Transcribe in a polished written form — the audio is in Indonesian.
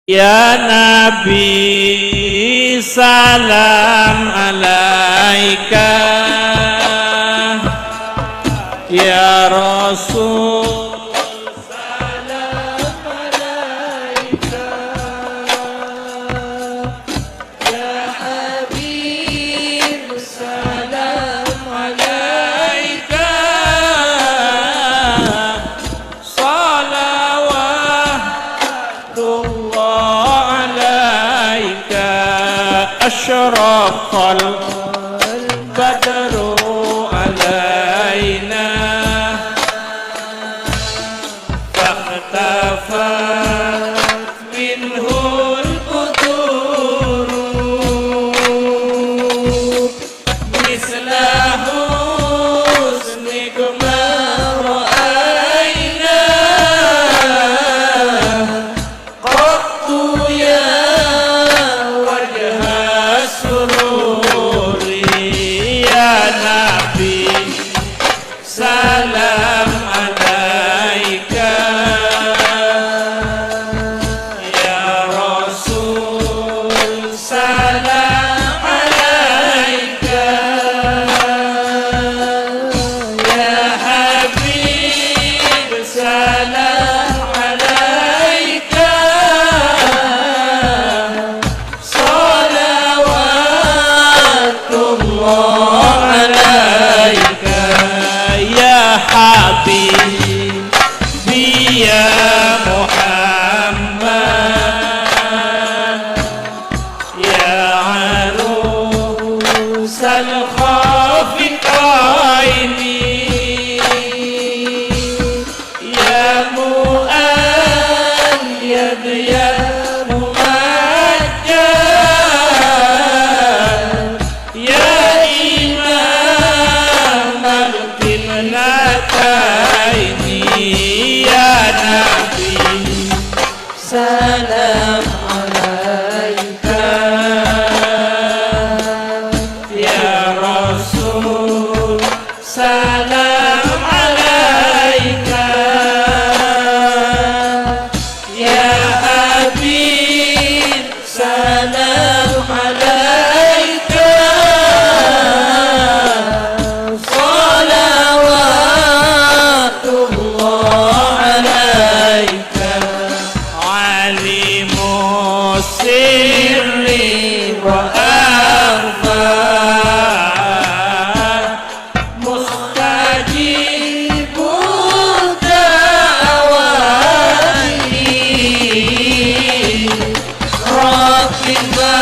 Ya Nabi salam alaika, ya Rasul salam alaika, ya Habib salam alaika, salawatullah alaika, asyraqal badru alaina, faktafat minhul quduru, misla husnik ma ra'aina, qattu ya wajha sururi, ya Nabi salam alaika, ya Rasul salam alaika, ya Habib salam alaika, salawatullah alaika, ya Habib ya Muhammad, ya arusal khafiqaini, ya mu'ayyad ya mumajjad, ya imam al-qiblatayni, ya Nabi salam alaika, ya Rasul salam alaika, ya Habib salam alaika, salawatullah alaika, alimu sirri wa akhfa, mustajibu da'wati, raqiba